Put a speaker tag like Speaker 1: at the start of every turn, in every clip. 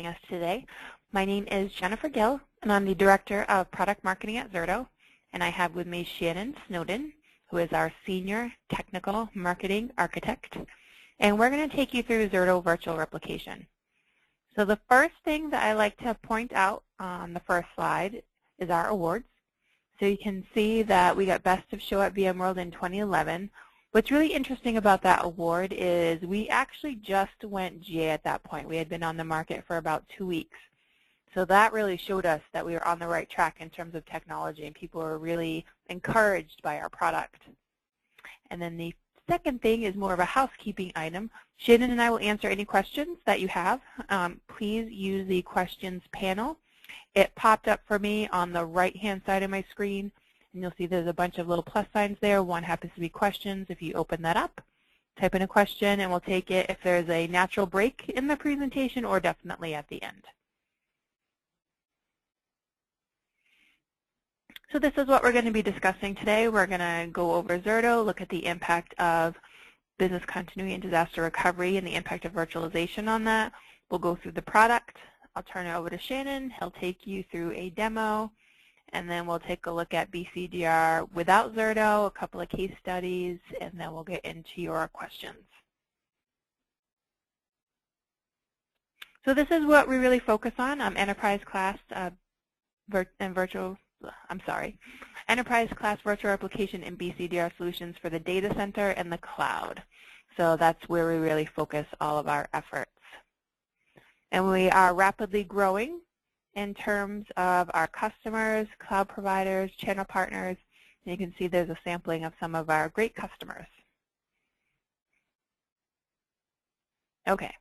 Speaker 1: joining us today. My name is Jennifer Gill, and I'm the Director of Product Marketing at Zerto. And I have with me Shannon Snowden, who is our Senior Technical Marketing Architect. And we're going to take you through Zerto Virtual Replication. So the first thing that I like to point out on the first slide is our awards. So you can see that we got Best of Show at VMworld in 2011. What's really interesting about that award is we actually just went GA at that point. We had been on the market for about 2 weeks. So that really showed us that we were on the right track in terms of technology, and people were really encouraged by our product. And then the second thing is more of a housekeeping item. Shannon and I will answer any questions that you have. Please use the questions panel. It popped up for me on the right-hand side of my screen. And you'll see there's a bunch of little plus signs there. One happens to be questions. If you open that up, type in a question, and we'll take it if there's a natural break in the presentation or definitely at the end. So this is what we're going to be discussing today. We're going to go over Zerto, look at the impact of business continuity and disaster recovery and the impact of virtualization on that. We'll go through the product. I'll turn it over to Shannon. He'll take you through a demo. And then we'll take a look at BCDR without Zerto, a couple of case studies, and then we'll get into your questions. So this is what we really focus on, enterprise class enterprise class virtual replication and BCDR solutions for the data center and the cloud. So that's where we really focus all of our efforts. And we are rapidly growing in terms of our customers, cloud providers, channel partners. And you can see there's a sampling of some of our great customers. Okay,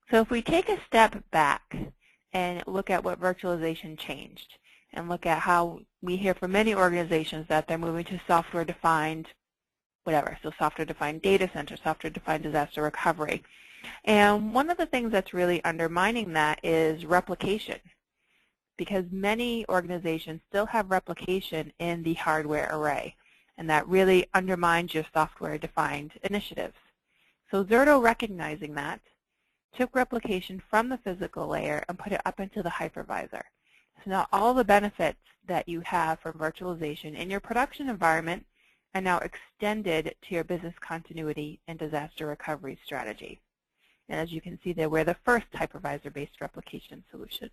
Speaker 1: so if we take a step back and look at what virtualization changed and look at how we hear from many organizations that they're moving to software-defined whatever, so software-defined data center, software-defined disaster recovery. And one of the things that's really undermining that is replication, because many organizations still have replication in the hardware array, and that really undermines your software-defined initiatives. So Zerto, recognizing that, took replication from the physical layer and put it up into the hypervisor. So now all the benefits that you have from virtualization in your production environment are now extended to your business continuity and disaster recovery strategy. And as you can see there, we're the first hypervisor-based replication solution.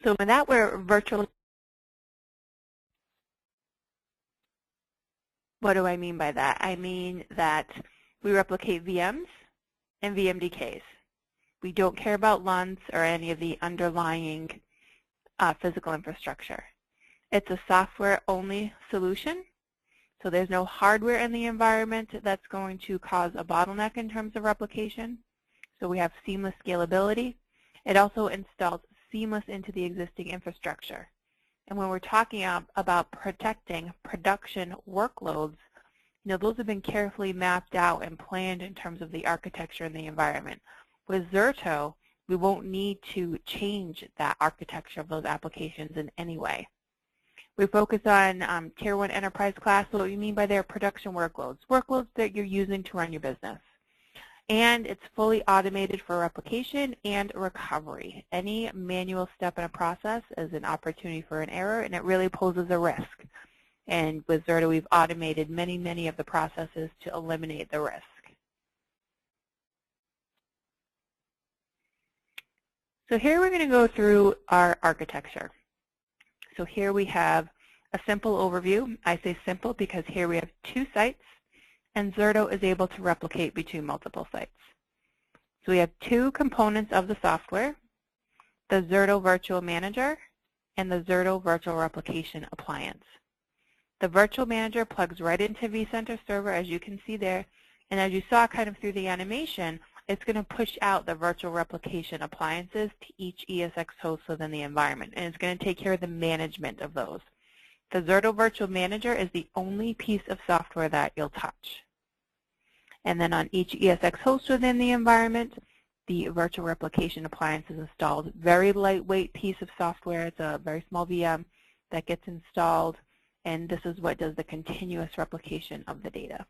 Speaker 1: So with that, we're virtual. What do I mean by that? I mean that we replicate VMs and VMDKs. We don't care about LUNs or any of the underlying physical infrastructure. It's a software-only solution, so there's no hardware in the environment that's going to cause a bottleneck in terms of replication. So we have seamless scalability. It also installs seamless into the existing infrastructure. And when we're talking about protecting production workloads, those have been carefully mapped out and planned in terms of the architecture and the environment. With Zerto, we won't need to change that architecture of those applications in any way. We focus on Tier 1 enterprise class. So what we mean by their production workloads, workloads that you're using to run your business. And it's fully automated for replication and recovery. Any manual step in a process is an opportunity for an error, and it really poses a risk. And with Zerto, we've automated many of the processes to eliminate the risk. So here we're going to go through our architecture. So here we have a simple overview. I say simple because here we have 2 sites. And Zerto is able to replicate between multiple sites. So we have 2 components of the software, the Zerto Virtual Manager and the Zerto Virtual Replication Appliance. The Virtual Manager plugs right into vCenter Server, as you can see there, and as you saw kind of through the animation, it's going to push out the Virtual Replication Appliances to each ESX host within the environment, and it's going to take care of the management of those. The Zerto Virtual Manager is the only piece of software that you'll touch. And then on each ESX host within the environment, the virtual replication appliance is installed. Very lightweight piece of software. It's a very small VM that gets installed, and this is what does the continuous replication of the data.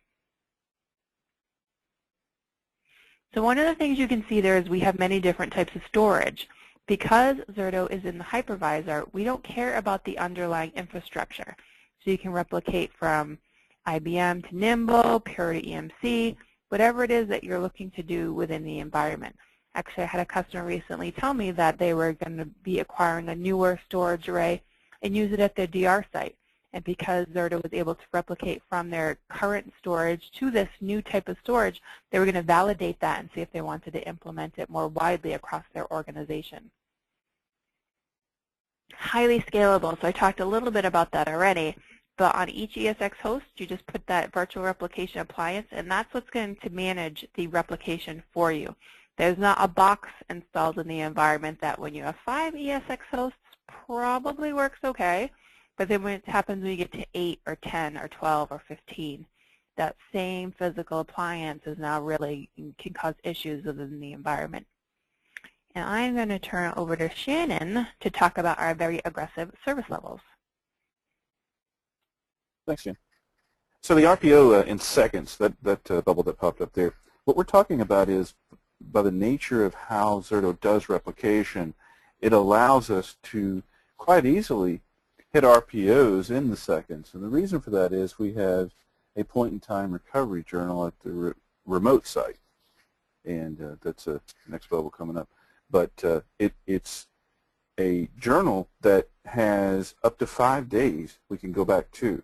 Speaker 1: So one of the things you can see there is we have many different types of storage. Because Zerto is in the hypervisor, we don't care about the underlying infrastructure. So you can replicate from IBM to Nimble, Pure to EMC, whatever it is that you're looking to do within the environment. Actually, I had a customer recently tell me that they were going to be acquiring a newer storage array and use it at their DR site. And because Zerto was able to replicate from their current storage to this new type of storage, they were going to validate that and see if they wanted to implement it more widely across their organization. Highly scalable, so I talked a little bit about that already. But on each ESX host, you just put that virtual replication appliance, and that's what's going to manage the replication for you. There's not a box installed in the environment that when you have 5 ESX hosts probably works okay, but then when it happens when you get to 8 or 10 or 12 or 15, that same physical appliance is now really can cause issues within the environment. And I'm going to turn it over to Shannon to talk about our very aggressive service levels.
Speaker 2: Thanks, Jen. So the RPO in seconds, that bubble that popped up there, what we're talking about is by the nature of how Zerto does replication, it allows us to quite easily hit RPOs in the seconds. And the reason for that is we have a point-in-time recovery journal at the remote site. And that's a next bubble coming up. But it's a journal that has up to 5 days we can go back to.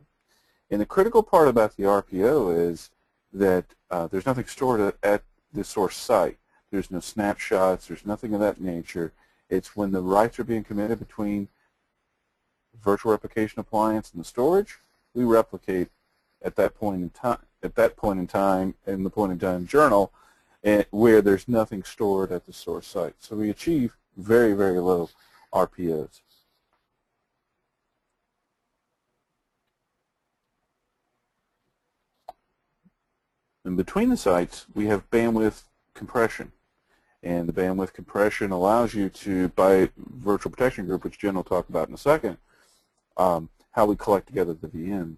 Speaker 2: And the critical part about the RPO is that there's nothing stored at the source site. There's no snapshots. There's nothing of that nature. It's when the writes are being committed between virtual replication appliance and the storage, we replicate at that point in time. At that point in time, in the point in time journal, where there's nothing stored at the source site. So we achieve very, very low RPOs. In between the sites, we have bandwidth compression. And the bandwidth compression allows you to, by virtual protection group, which Jen will talk about in a second, how we collect together the VMs.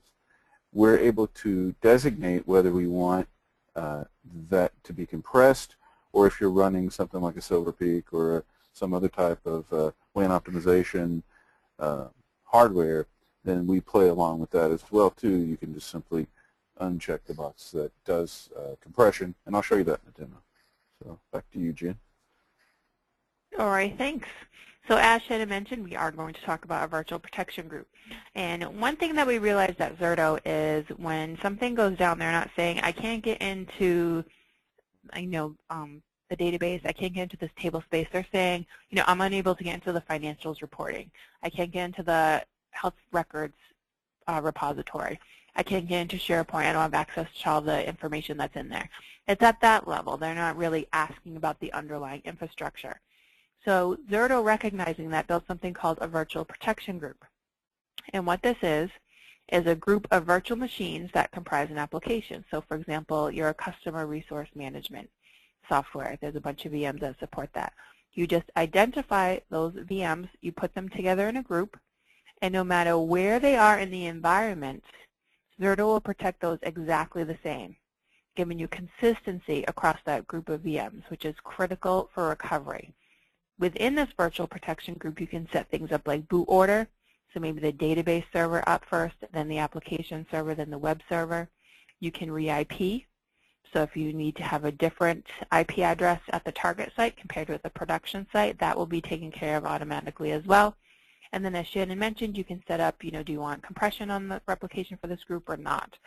Speaker 2: We're able to designate whether we want that to be compressed, or if you're running something like a Silver Peak or some other type of WAN optimization hardware, then we play along with that as well too. You can just simply uncheck the box that does compression, and I'll show you that in the demo. So back to you, Jen.
Speaker 1: All right, thanks. So as Shannon mentioned, we are going to talk about a virtual protection group. And one thing that we realized at Zerto is when something goes down, they're not saying, I can't get into, the database, I can't get into this table space. They're saying, I'm unable to get into the financials reporting. I can't get into the health records repository. I can't get into SharePoint. I don't have access to all the information that's in there. It's at that level. They're not really asking about the underlying infrastructure. So Zerto, recognizing that, built something called a virtual protection group. And what this is a group of virtual machines that comprise an application. So for example, you're a customer resource management software. There's a bunch of VMs that support that. You just identify those VMs, you put them together in a group, and no matter where they are in the environment, Zerto will protect those exactly the same, giving you consistency across that group of VMs, which is critical for recovery. Within this virtual protection group, you can set things up like boot order, so maybe the database server up first, then the application server, then the web server. You can re-IP, so if you need to have a different IP address at the target site compared with the production site, that will be taken care of automatically as well. And then as Shannon mentioned, you can set up, do you want compression on the replication for this group or not?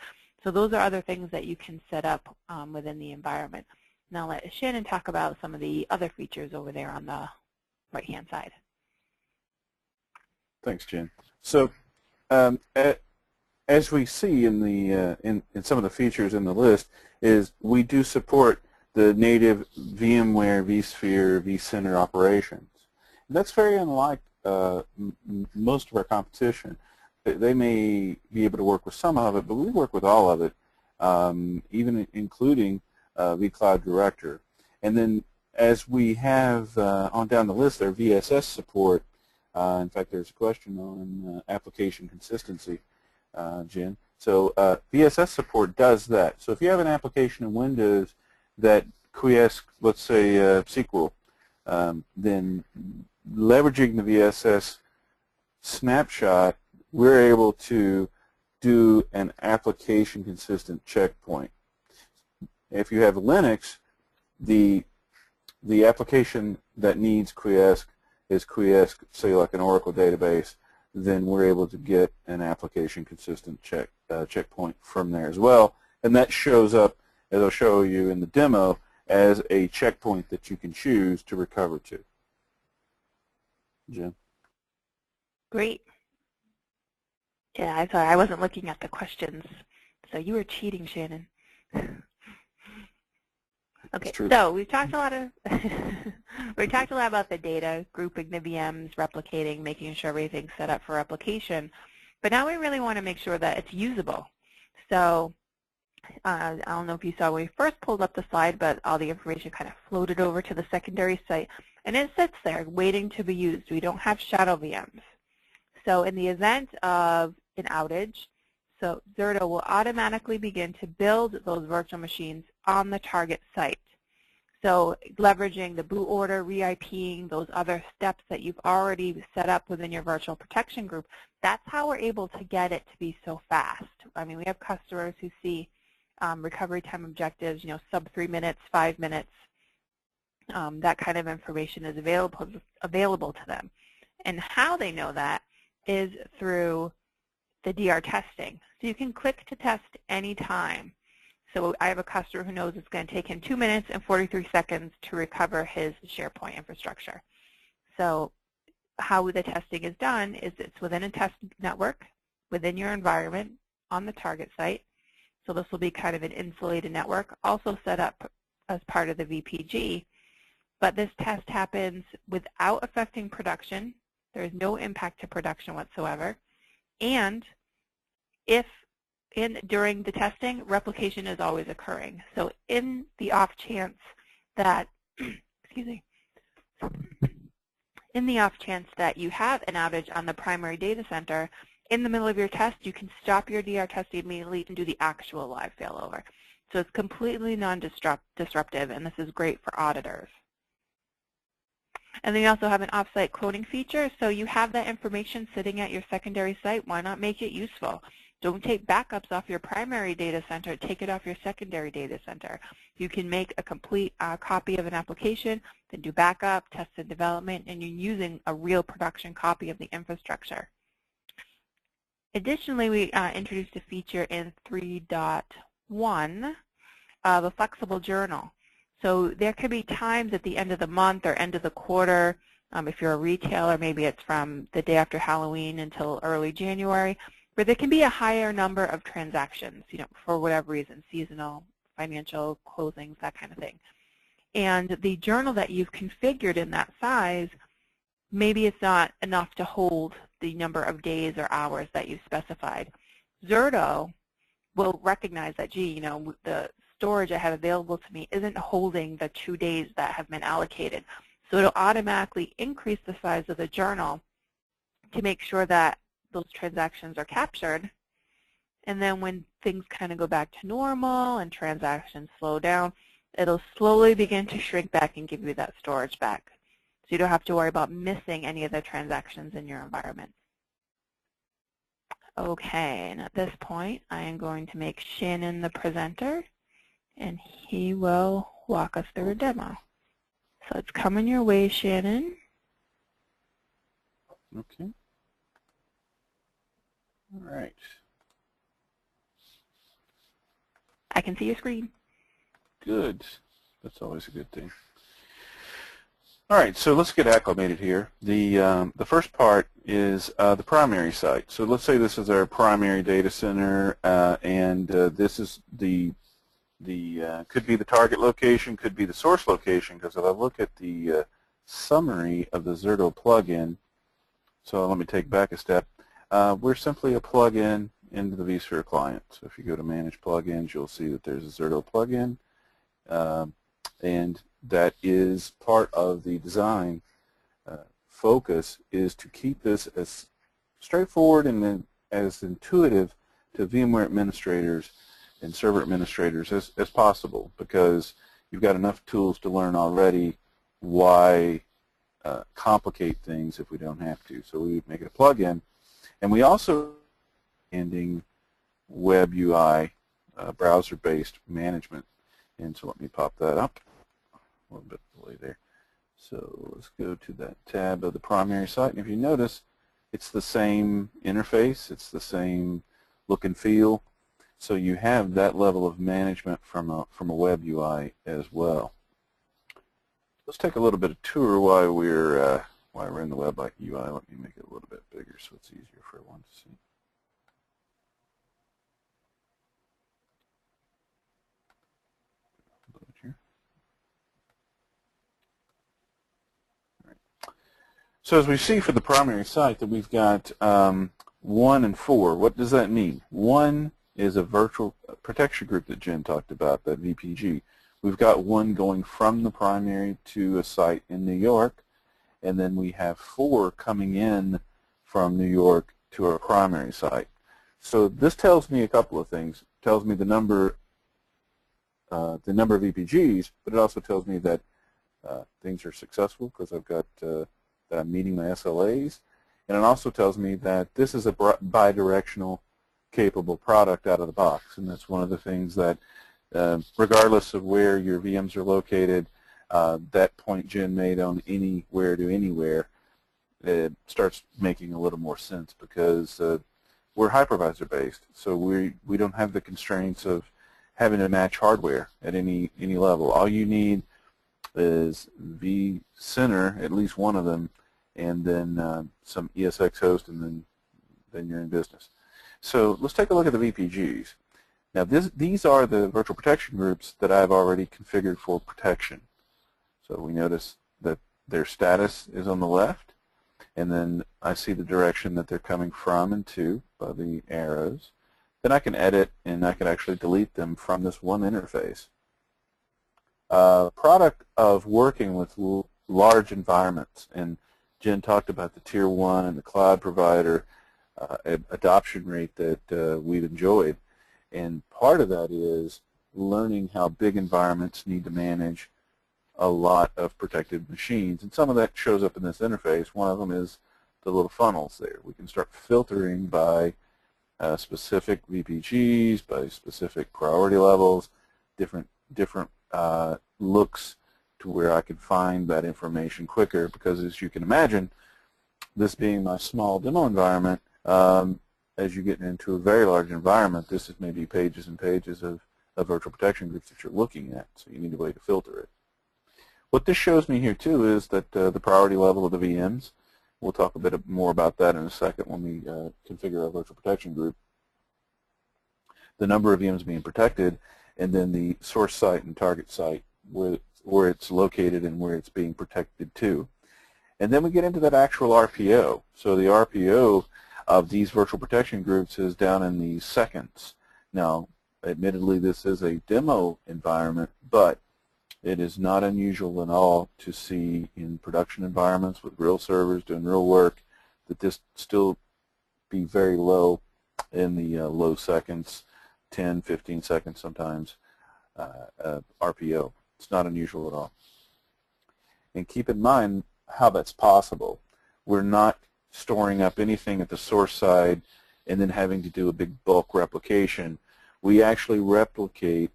Speaker 1: So those are other things that you can set up within the environment. Now let Shannon talk about some of the other features over there on the right-hand side.
Speaker 2: Thanks, Jen. So as we see in the in some of the features in the list, is we do support the native VMware, vSphere, vCenter operations. And that's very unlike most of our competition. They may be able to work with some of it, but we work with all of it, even including vCloud Director. And then as we have on down the list, our VSS support. In fact, there's a question on application consistency, Jen. So VSS support does that. So if you have an application in Windows that quiesce, let's say, SQL, then leveraging the VSS snapshot, we're able to do an application consistent checkpoint. If you have Linux, the application that needs quiesce is quiesce, say like an Oracle database, then we're able to get an application consistent checkpoint from there as well, and that shows up, as I'll show you in the demo, as a checkpoint that you can choose to recover to. Jen?
Speaker 1: Great. Yeah, I'm sorry, I wasn't looking at the questions, so you were cheating, Shannon. Okay, so we've talked a lot about the data, grouping the VMs, replicating, making sure everything's set up for replication. But now we really want to make sure that it's usable. So I don't know if you saw when we first pulled up the slide, but all the information kind of floated over to the secondary site, and it sits there waiting to be used. We don't have shadow VMs. So in the event of an outage, so Zerto will automatically begin to build those virtual machines on the target site. So leveraging the boot order, re-IPing, those other steps that you've already set up within your virtual protection group, that's how we're able to get it to be so fast. I mean, we have customers who see recovery time objectives, sub 3 minutes, 5 minutes. That kind of information is available to them. And how they know that is through the DR testing. So you can click to test any time. So I have a customer who knows it's going to take him 2 minutes and 43 seconds to recover his SharePoint infrastructure. So how the testing is done is it's within a test network, within your environment, on the target site. So this will be kind of an insulated network, also set up as part of the VPG. But this test happens without affecting production. There is no impact to production whatsoever. And during the testing, replication is always occurring. So in the off chance that, excuse me, in the off chance that you have an outage on the primary data center, in the middle of your test, you can stop your DR test immediately and do the actual live failover. So it's completely non-disruptive, and this is great for auditors. And then you also have an offsite cloning feature, so you have that information sitting at your secondary site. Why not make it useful? Don't take backups off your primary data center. Take it off your secondary data center. You can make a complete copy of an application, then do backup, test and development, and you're using a real production copy of the infrastructure. Additionally, we introduced a feature in 3.1 of a flexible journal. So there could be times at the end of the month or end of the quarter, if you're a retailer, maybe it's from the day after Halloween until early January, where there can be a higher number of transactions, for whatever reason, seasonal, financial, closings, that kind of thing. And the journal that you've configured in that size, maybe it's not enough to hold the number of days or hours that you specified. Zerto will recognize that, gee, the storage I have available to me isn't holding the 2 days that have been allocated. So it'll automatically increase the size of the journal to make sure that those transactions are captured. And then when things kind of go back to normal and transactions slow down, it'll slowly begin to shrink back and give you that storage back. So you don't have to worry about missing any of the transactions in your environment. Okay, and at this point, I am going to make Shannon the presenter, and he will walk us through a demo. So it's coming your way, Shannon.
Speaker 2: Okay. All right.
Speaker 1: I can see your screen.
Speaker 2: Good. That's always a good thing. All right, so let's get acclimated here. The first part is the primary site. So let's say this is our primary data center, and this is could be the target location, could be the source location, because if I look at the summary of the Zerto plugin, so let me take back a step. We're simply a plugin into the vSphere client. So if you go to Manage Plugins, you'll see that there's a Zerto plugin, and that is part of the design focus is to keep this as straightforward and as intuitive to VMware administrators and server administrators as possible, because you've got enough tools to learn already. Why complicate things if we don't have to? So we make it a plugin, and we also ending web UI browser-based management. And so let me pop that up. A little bit delay there. So let's go to that tab of the primary site, and if you notice, it's the same interface, it's the same look and feel. So you have that level of management from a web UI as well. Let's take a little bit of tour while we're in the web UI. Let me make it a little bit bigger so it's easier for everyone to see. So as we see for the primary site that we've got 1 and 4, what does that mean? 1 is a virtual protection group that Jen talked about, that VPG. We've got 1 going from the primary to a site in New York, and then we have 4 coming in from New York to our primary site. So this tells me a couple of things. It tells me the number of VPGs, but it also tells me that things are successful because I've got that I'm meeting my SLAs, and it also tells me that this is a bidirectional capable product out of the box, and that's one of the things that regardless of where your VMs are located, that point Jen made on anywhere to anywhere, it starts making a little more sense because we're hypervisor based, so we don't have the constraints of having to match hardware at any level. All you need is vCenter, at least one of them, and then some ESX host, and then you're in business. So let's take a look at the VPGs. Now these are the virtual protection groups that I've already configured for protection. So we notice that their status is on the left, and then I see the direction that they're coming from and to by the arrows. Then I can edit, and I can actually delete them from this one interface. Product of working with large environments, and Jen talked about the Tier 1 and the cloud provider adoption rate that we've enjoyed. And part of that is learning how big environments need to manage a lot of protected machines. And some of that shows up in this interface. One of them is the little funnels there. We can start filtering by specific VPGs, by specific priority levels, different looks to where I can find that information quicker, because as you can imagine, this being my small demo environment, as you get into a very large environment, this is maybe pages and pages of virtual protection groups that you're looking at, so you need a way to filter it. What this shows me here too is that the priority level of the VMs, we'll talk a bit more about that in a second when we configure our virtual protection group, the number of VMs being protected, and then the source site and target site where it's located and where it's being protected to. And then we get into that actual RPO. So the RPO of these virtual protection groups is down in the seconds. Now, admittedly, this is a demo environment, but it is not unusual at all to see in production environments with real servers doing real work that this still be very low in the low seconds, 10, 15 seconds sometimes, RPO. It's not unusual at all. And keep in mind how that's possible. We're not storing up anything at the source side and then having to do a big bulk replication. We actually replicate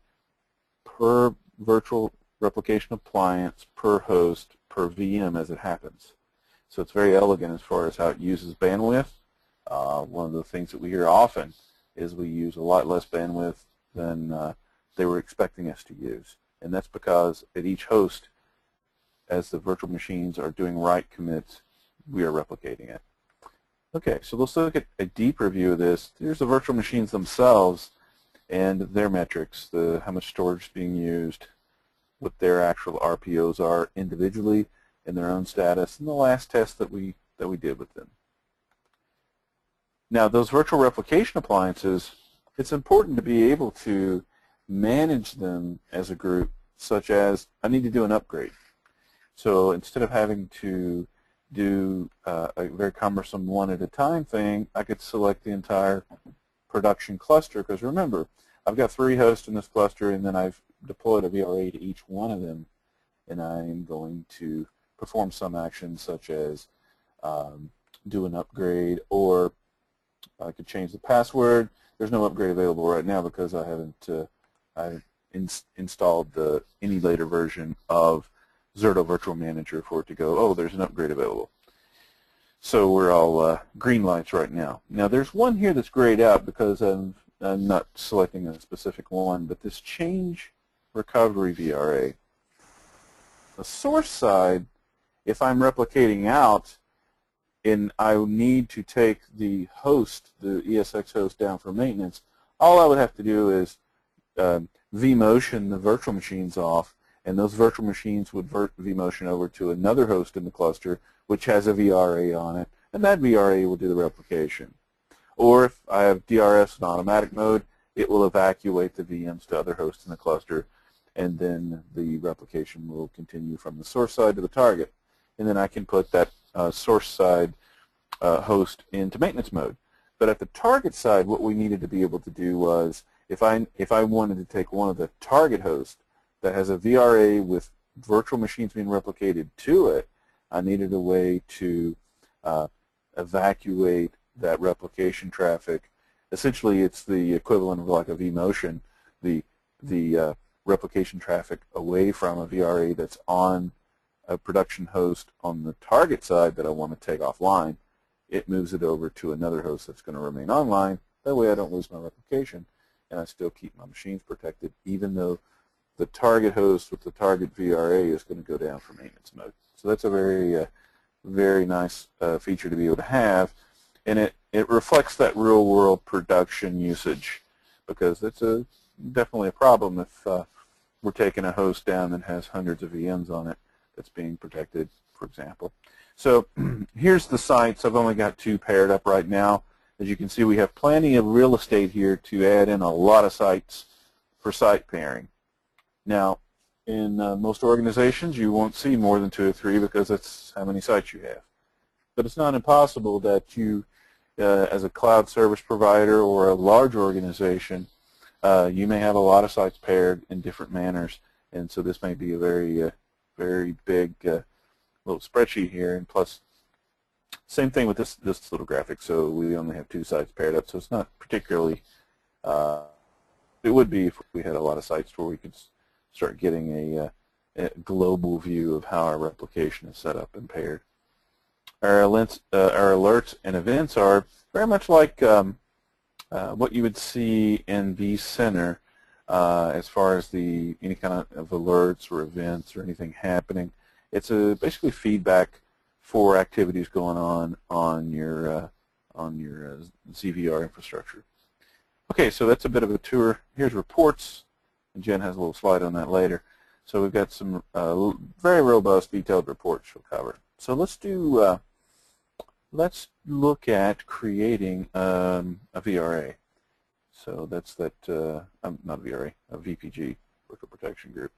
Speaker 2: per virtual replication appliance, per host, per VM as it happens. So it's very elegant as far as how it uses bandwidth. One of the things that we hear often is we use a lot less bandwidth than they were expecting us to use. And that's because at each host, as the virtual machines are doing write commits, we are replicating it. Okay, so let's look at a deeper view of this. Here's the virtual machines themselves and their metrics, how much storage is being used, what their actual RPOs are individually and their own status, and the last test that we did with them. Now, those virtual replication appliances, it's important to be able to manage them as a group, such as I need to do an upgrade. So instead of having to do a very cumbersome one-at-a-time thing, I could select the entire production cluster, because remember, I've got 3 hosts in this cluster, and then I've deployed a VRA to each one of them, and I'm going to perform some actions such as do an upgrade, or I could change the password. There's no upgrade available right now because I haven't installed any later version of Zerto Virtual Manager for it to go, oh, there's an upgrade available. So we're all green lights right now. Now there's one here that's grayed out because I'm not selecting a specific one, but this change recovery VRA. The source side, if I'm replicating out and I need to take the host, the ESX host, down for maintenance, all I would have to do is vMotion the virtual machines off, and those virtual machines would vMotion over to another host in the cluster which has a VRA on it, and that VRA will do the replication. Or if I have DRS in automatic mode, it will evacuate the VMs to other hosts in the cluster, and then the replication will continue from the source side to the target. And then I can put that source side host into maintenance mode. But at the target side, what we needed to be able to do was, if I wanted to take one of the target hosts that has a VRA with virtual machines being replicated to it, I needed a way to evacuate that replication traffic. Essentially, it's the equivalent of like a vMotion, the replication traffic away from a VRA that's on a production host on the target side that I want to take offline. It moves it over to another host that's going to remain online. That way I don't lose my replication, and I still keep my machines protected, even though the target host with the target VRA is going to go down for maintenance mode. So that's a very, very nice feature to be able to have, and it reflects that real-world production usage, because it's definitely a problem if we're taking a host down that has hundreds of VMs on it that's being protected, for example. So here's the sites. I've only got 2 paired up right now. As you can see, we have plenty of real estate here to add in a lot of sites for site pairing. Now, in most organizations, you won't see more than 2 or 3 because that's how many sites you have. But it's not impossible that you, as a cloud service provider or a large organization, you may have a lot of sites paired in different manners, and so this may be a very, very big little spreadsheet here. And plus, same thing with this little graphic. So we only have 2 sites paired up, so it's not particularly. It would be if we had a lot of sites where we could start getting a global view of how our replication is set up and paired. Our alerts and events are very much like what you would see in vCenter as far as any kind of alerts or events or anything happening. It's basically feedback for activities going on your ZVR infrastructure. Okay, so that's a bit of a tour. Here's reports, and Jen has a little slide on that later. So we've got some very robust, detailed reports she'll cover. So let's do. Let's look at creating a VRA. So that's that. Not a VRA, a VPG, Virtual Protection Group.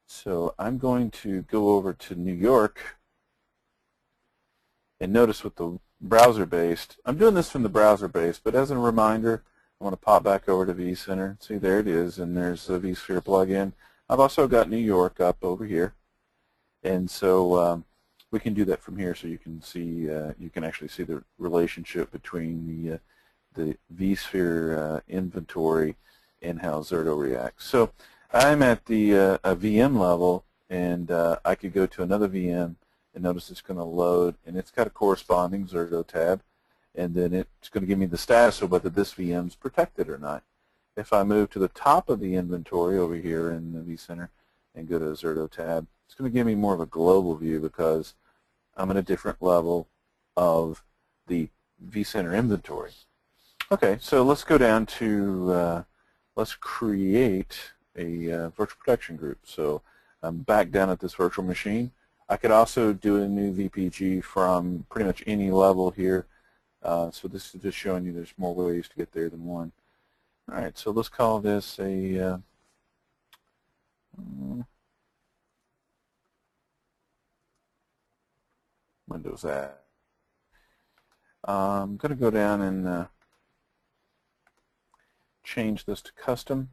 Speaker 2: So I'm going to go over to New York, and notice with the browser-based, I'm doing this from the browser-based, but as a reminder, I want to pop back over to vCenter. See, there it is, and there's the vSphere plugin. I've also got New York up over here, and so we can do that from here. So you can see, you can actually see the relationship between the vSphere inventory and how Zerto reacts. So I'm at the a VM level, and I could go to another VM, and notice it's going to load, and it's got a corresponding Zerto tab, and then it's going to give me the status of whether this VM is protected or not. If I move to the top of the inventory over here in the vCenter and go to the Zerto tab, it's going to give me more of a global view because I'm at a different level of the vCenter inventory. Okay, so let's go down to, let's create a virtual protection group. So I'm back down at this virtual machine. I could also do a new VPG from pretty much any level here. So this is just showing you there's more ways to get there than one. All right, so let's call this a Windows app. I'm going to go down and change this to custom.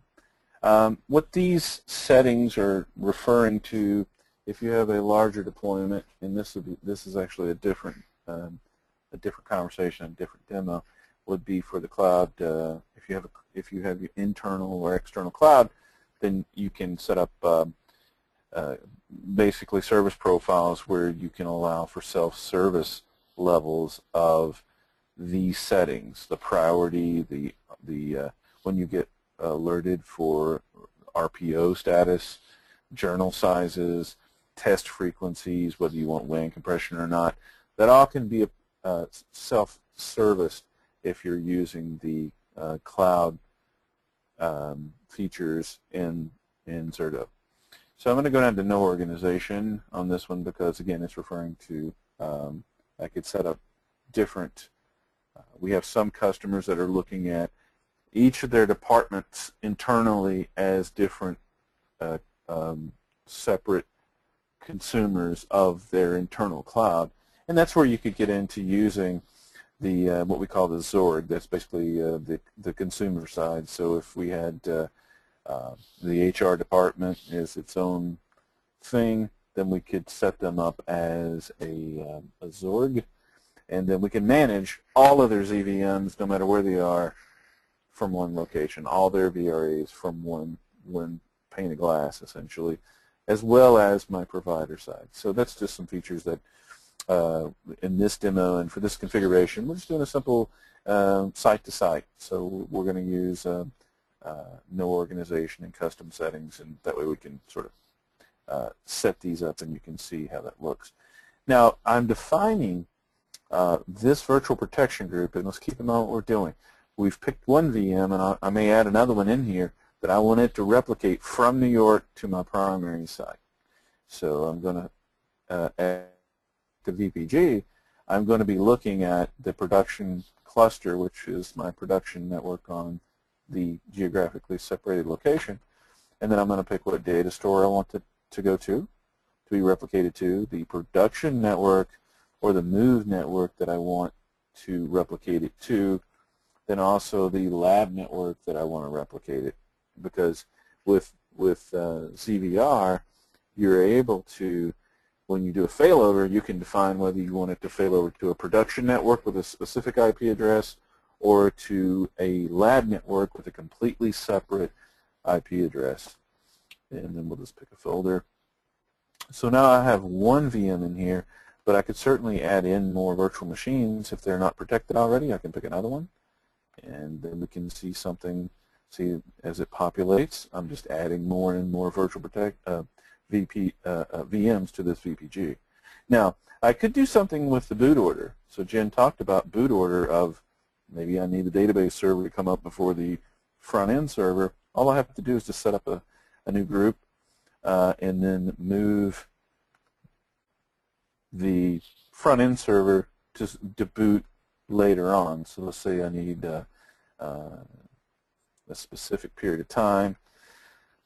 Speaker 2: What these settings are referring to, if you have a larger deployment, and this is actually a different conversation, a different demo, would be for the cloud. If you have your internal or external cloud, then you can set up basically service profiles where you can allow for self-service levels of these settings, the priority, when you get alerted for RPO status, journal sizes, test frequencies, whether you want WAN compression or not. That all can be self-serviced if you're using the cloud features in Zerto. So I'm going to go down to no organization on this one because, again, it's referring to I could set up different. We have some customers that are looking at each of their departments internally as different separate consumers of their internal cloud, and that's where you could get into using the what we call the Zorg. That's basically the consumer side. So if we had the HR department is its own thing, then we could set them up as a Zorg, and then we can manage all of their ZVMs, no matter where they are, from one location, all their VRAs from one pane of glass, essentially, as well as my provider side. So that's just some features that in this demo and for this configuration, we're just doing a simple site-to-site. So we're going to use no organization and custom settings, and that way we can sort of set these up and you can see how that looks. Now, I'm defining this virtual protection group, and let's keep in mind what we're doing. We've picked one VM, and I may add another one in here that I want it to replicate from New York to my primary site. So I'm going to add the VPG. I'm going to be looking at the production cluster, which is my production network on the geographically separated location, and then I'm going to pick what data store I want it to go to be replicated to, the production network or the move network that I want to replicate it to, then also the lab network that I want to replicate it, because with ZVR, you're able to, when you do a failover, you can define whether you want it to fail over to a production network with a specific IP address or to a lab network with a completely separate IP address. And then we'll just pick a folder. So now I have one VM in here, but I could certainly add in more virtual machines. If they're not protected already, I can pick another one. And then we can see something, see as it populates, I'm just adding more and more virtual VMs to this VPG. Now, I could do something with the boot order. So Jen talked about boot order of maybe I need the database server to come up before the front-end server. All I have to do is just set up a new group and then move the front-end server to boot later on. So let's say I need a specific period of time,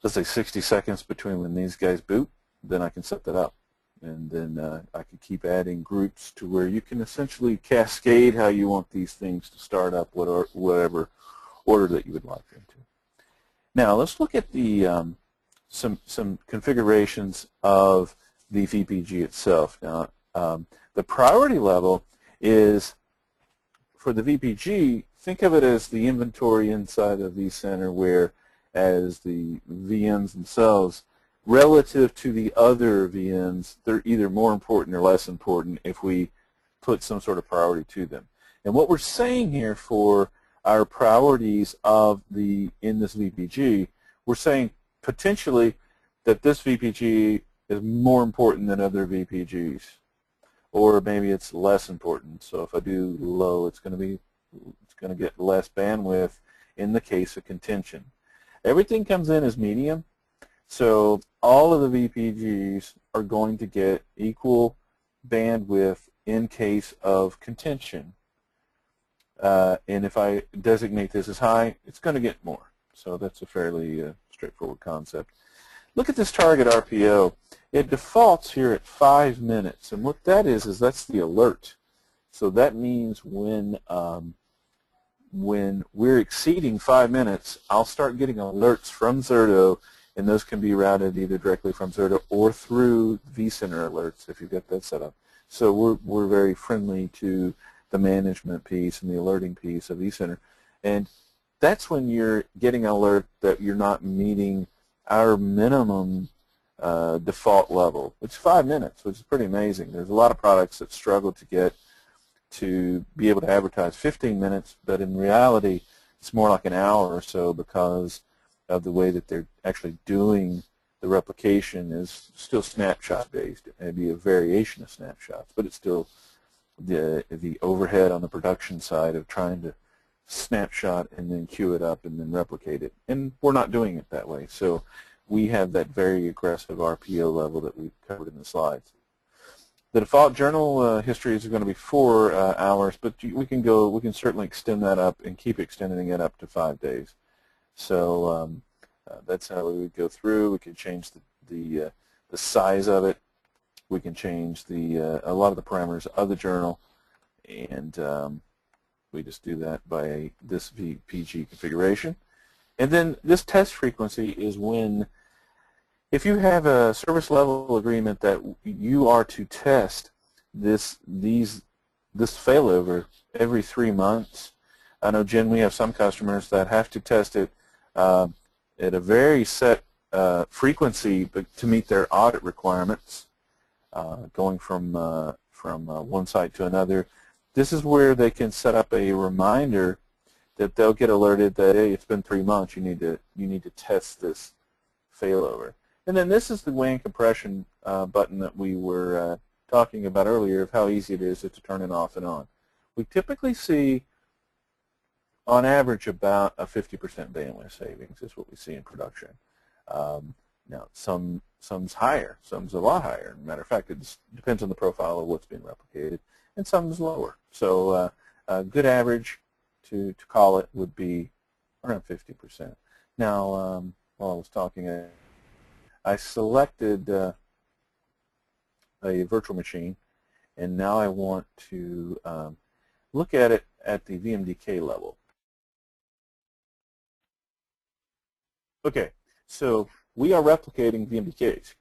Speaker 2: let's say 60 seconds between when these guys boot, then I can set that up. And then I can keep adding groups to where you can essentially cascade how you want these things to start up, whatever order that you would like them to. Now let's look at the some configurations of the VPG itself. Now the priority level is for the VPG. Think of it as the inventory inside of vCenter, where as the VMs themselves, relative to the other VMs, they're either more important or less important if we put some sort of priority to them. And what we're saying here for our priorities in this VPG, we're saying potentially that this VPG is more important than other VPGs, or maybe it's less important. So if I do low, it's going to get less bandwidth in the case of contention. Everything comes in as medium, so all of the VPGs are going to get equal bandwidth in case of contention. And if I designate this as high, it's going to get more. So that's a fairly straightforward concept. Look at this target RPO. It defaults here at 5 minutes, and what that is that's the alert. So that means when when we're exceeding 5 minutes, I'll start getting alerts from Zerto, and those can be routed either directly from Zerto or through vCenter alerts if you've got that set up. So we're very friendly to the management piece and the alerting piece of vCenter. And that's when you're getting an alert that you're not meeting our minimum default level, which is 5 minutes, which is pretty amazing. There's a lot of products that struggle to get to be able to advertise 15 minutes, but in reality it's more like an hour or so because of the way that they're actually doing the replication is still snapshot based. It may be a variation of snapshots, but it's still the overhead on the production side of trying to snapshot and then queue it up and then replicate it. And we're not doing it that way. So we have that very aggressive RPO level that we've covered in the slides. The default journal history is going to be 4 hours, but we can certainly extend that up and keep extending it up to 5 days. So that's how we would go through. We can change the size of it. We can change a lot of the parameters of the journal, and we just do that by this VPG configuration. And then this test frequency is when, if you have a service level agreement that you are to test this failover every 3 months. I know, Jen, we have some customers that have to test it at a very set frequency, but to meet their audit requirements, going from one site to another. This is where they can set up a reminder that they'll get alerted that, hey, it's been 3 months. You need to test this failover. And then this is the WAN compression button that we were talking about earlier, of how easy it is to turn it off and on. We typically see, on average, about a 50% bandwidth savings is what we see in production. Now, some's higher, some's a lot higher. Matter of fact, it depends on the profile of what's being replicated, and some's lower. So a good average to call it would be around 50%. Now, while I was talking, I selected a virtual machine, and now I want to look at it at the VMDK level. Okay, so we are replicating VMDKs.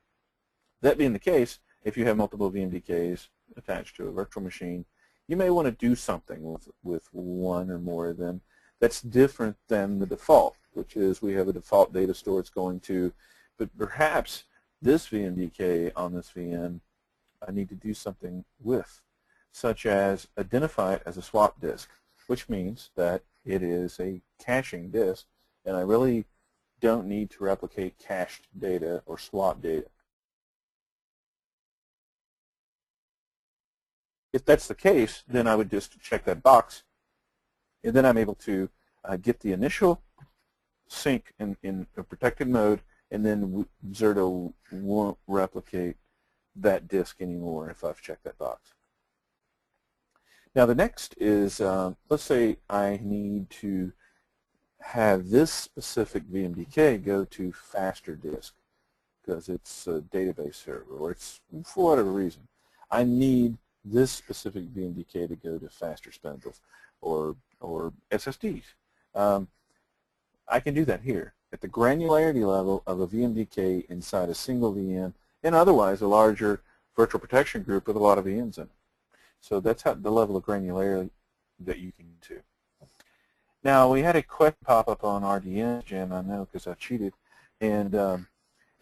Speaker 2: That being the case, if you have multiple VMDKs attached to a virtual machine, you may want to do something with one or more of them that's different than the default, which is we have a default data store it's going to, but perhaps this VMDK on this VM I need to do something with, such as identify it as a swap disk, which means that it is a caching disk, and I really don't need to replicate cached data or swap data. If that's the case, then I would just check that box, and then I'm able to get the initial sync in a protected mode, and then Zerto won't replicate that disk anymore if I've checked that box. Now the next is, let's say I need to have this specific VMDK go to faster disk because it's a database server, or it's for whatever reason. I need this specific VMDK to go to faster spindles or SSDs. I can do that here at the granularity level of a VMDK inside a single VM, and otherwise a larger virtual protection group with a lot of VMs in it. So that's how the level of granularity that you can get to. Now, we had a question pop up on RDMs, Jim, I know because I cheated, and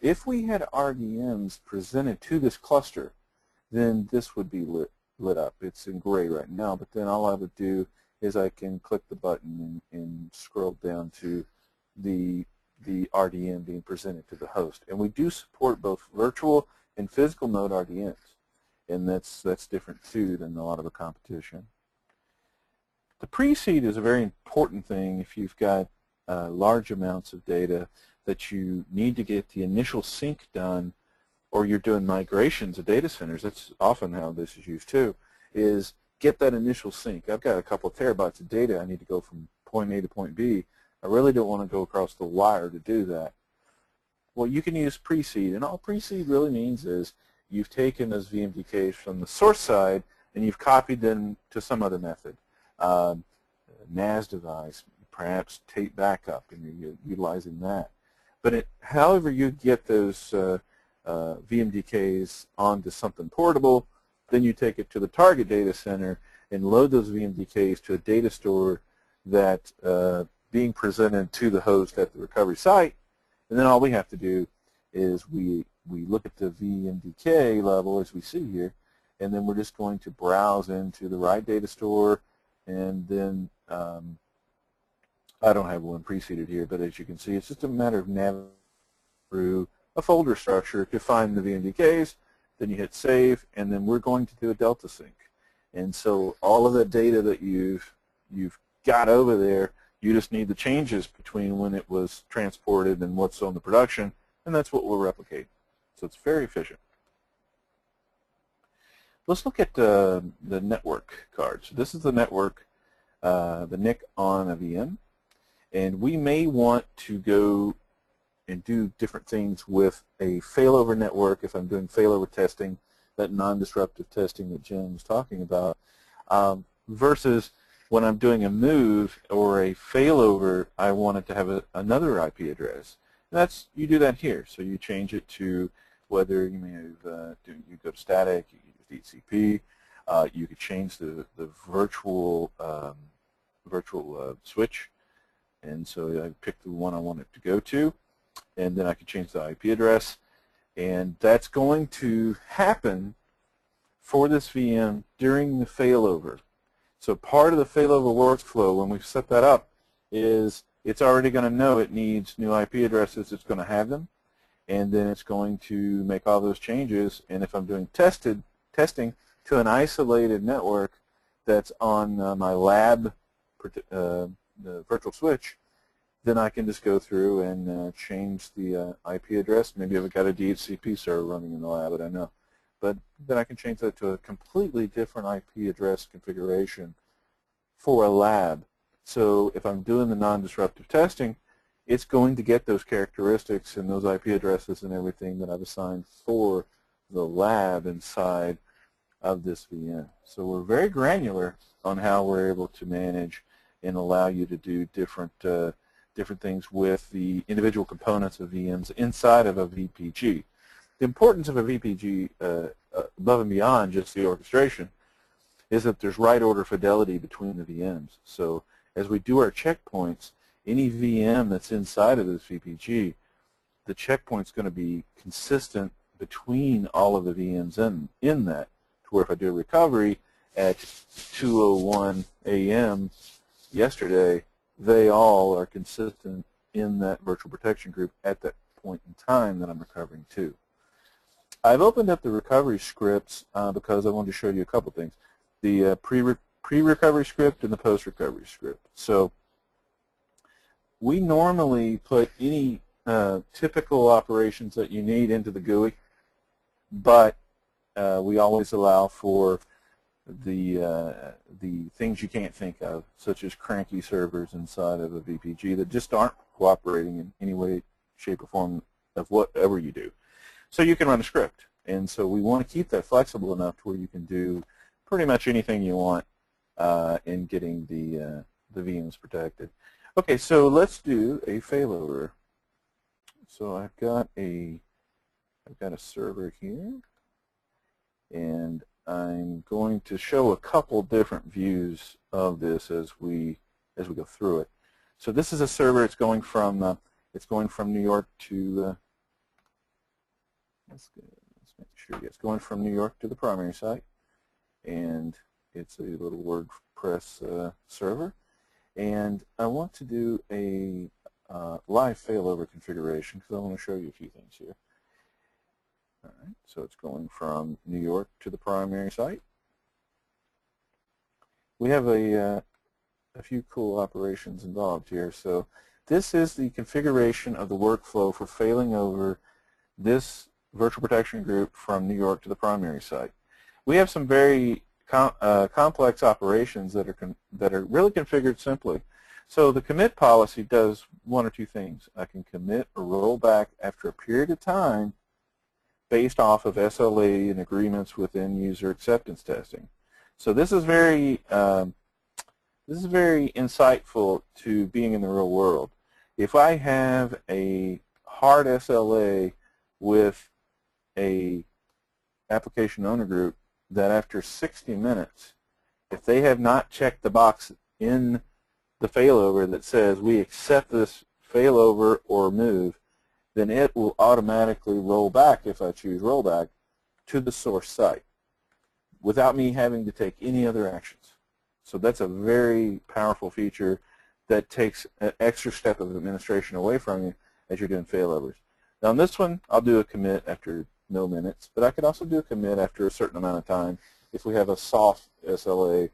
Speaker 2: if we had RDMs presented to this cluster, then this would be lit up. It's in gray right now, but then all I would do is I can click the button and scroll down to the RDM being presented to the host. And we do support both virtual and physical node RDMs, and that's different too than a lot of the competition. The pre-seed is a very important thing if you've got large amounts of data that you need to get the initial sync done, or you're doing migrations of data centers. That's often how this is used too, is get that initial sync. I've got a couple of terabytes of data. I need to go from point A to point B. I really don't want to go across the wire to do that. Well, you can use pre-seed, and all pre-seed really means is you've taken those VMDKs from the source side and you've copied them to some other method. NAS device, perhaps tape backup, and you're utilizing that. But however you get those VMDKs onto something portable, then you take it to the target data center and load those VMDKs to a data store that being presented to the host at the recovery site, and then all we have to do is we look at the VMDK level as we see here, and then we're just going to browse into the right data store, and then I don't have one preceded here, but as you can see, it's just a matter of navigating through a folder structure to find the VMDKs. Then you hit save, and then we're going to do a delta sync. And so all of that data that you've got over there, you just need the changes between when it was transported and what's on the production, and that's what we'll replicate. So it's very efficient. Let's look at the network card. So this is the network, the NIC on a VM, and we may want to go and do different things with a failover network if I'm doing failover testing, that non-disruptive testing that Jen was talking about, versus when I'm doing a move or a failover, I want it to have another IP address. And you do that here. So you change it to whether you may have, you go to static, you use DHCP, you could change the virtual switch, and so I pick the one I want it to go to, and then I can change the IP address, and that's going to happen for this VM during the failover. So part of the failover workflow, when we set that up, is it's already going to know it needs new IP addresses, it's going to have them, and then it's going to make all those changes, and if I'm doing testing to an isolated network that's on my lab the virtual switch, then I can just go through and change the IP address. Maybe I've got a DHCP server running in the lab, I don't know. But then I can change that to a completely different IP address configuration for a lab. So if I'm doing the non-disruptive testing, it's going to get those characteristics and those IP addresses and everything that I've assigned for the lab inside of this VM. So we're very granular on how we're able to manage and allow you to do different things with the individual components of VMs inside of a VPG. The importance of a VPG above and beyond just the orchestration is that there's right order fidelity between the VMs. So as we do our checkpoints, any VM that's inside of this VPG, the checkpoint's going to be consistent between all of the VMs in that, to where if I do a recovery at 2:01 a.m. yesterday, they all are consistent in that virtual protection group at that point in time that I'm recovering to. I've opened up the recovery scripts because I wanted to show you a couple things. The pre-recovery script and the post-recovery script. So we normally put any typical operations that you need into the GUI, but we always allow for the things you can't think of, such as cranky servers inside of a VPG that just aren't cooperating in any way, shape, or form of whatever you do. So you can run a script, and so we want to keep that flexible enough to where you can do pretty much anything you want in getting the VMs protected. Okay, so let's do a failover. So I've got a server here, and I'm going to show a couple different views of this as we go through it. So this is a server. It's going from New York to let's make sure it's going from New York to the primary site, and it's a little WordPress server. And I want to do a live failover configuration because I want to show you a few things here. All right, so it's going from New York to the primary site. We have a few cool operations involved here. So this is the configuration of the workflow for failing over this virtual protection group from New York to the primary site. We have some very complex operations that are really configured simply. So the commit policy does one or two things. I can commit or roll back after a period of time based off of SLA and agreements within user acceptance testing. So this is very this is very insightful to being in the real world. If I have a hard SLA with a application owner group that after 60 minutes, if they have not checked the box in the failover that says we accept this failover or move, then it will automatically roll back, if I choose rollback, to the source site without me having to take any other actions. So that's a very powerful feature that takes an extra step of administration away from you as you're doing failovers. Now on this one, I'll do a commit after no minutes, but I could also do a commit after a certain amount of time if we have a soft SLA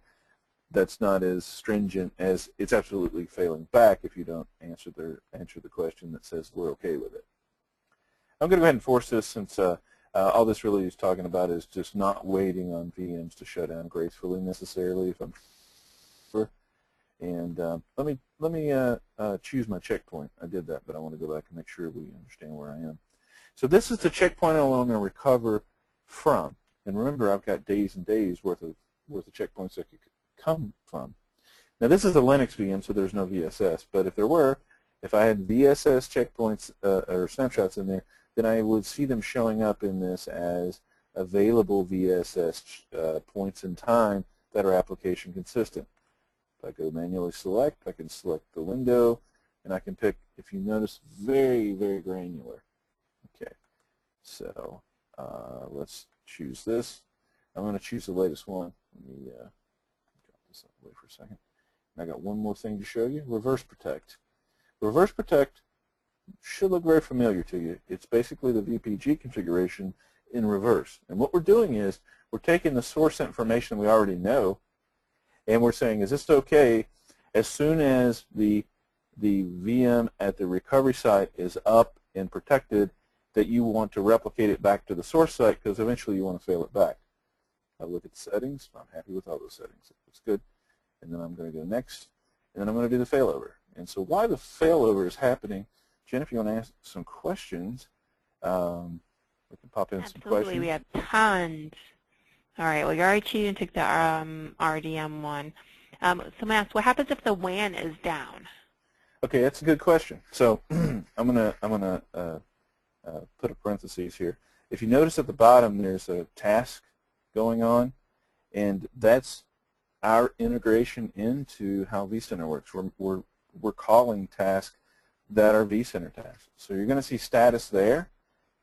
Speaker 2: that's not as stringent as it's absolutely failing back if you don't answer the question that says we're okay with it. I'm going to go ahead and force this, since all this really is talking about is just not waiting on VMs to shut down gracefully necessarily. If I'm sure. And let me choose my checkpoint. I did that, but I want to go back and make sure we understand where I am. So this is the checkpoint I want to recover from. And remember, I've got days and days worth of checkpoints that could come from. Now this is a Linux VM, so there's no VSS. But if there were, if I had VSS checkpoints or snapshots in there, then I would see them showing up in this as available VSS points in time that are application consistent. If I go manually select, I can select the window, and I can pick, if you notice, very, very granular. Okay, so let's choose this. I'm going to choose the latest one. Let me drop this away for a second. And I got one more thing to show you, Reverse Protect. Reverse Protect should look very familiar to you. It's basically the VPG configuration in reverse. And what we're doing is we're taking the source information we already know, and we're saying, is this okay as soon as the VM at the recovery site is up and protected, that you want to replicate it back to the source site, because eventually you want to fail it back. I look at the settings. I'm happy with all those settings. It looks good. And then I'm going to go next, and then I'm going to do the failover. And so while the failover is happening, Jen, if you want to ask some questions, we can pop in some questions.
Speaker 1: Absolutely, we have tons. All right, well, you already cheated and took the RDM one. Someone asked, what happens if the WAN is down?
Speaker 2: Okay, that's a good question. So I'm gonna put a parentheses here. If you notice at the bottom, there's a task going on, and that's our integration into how vCenter works. We're calling tasks that are vCenter tasks. So you're going to see status there,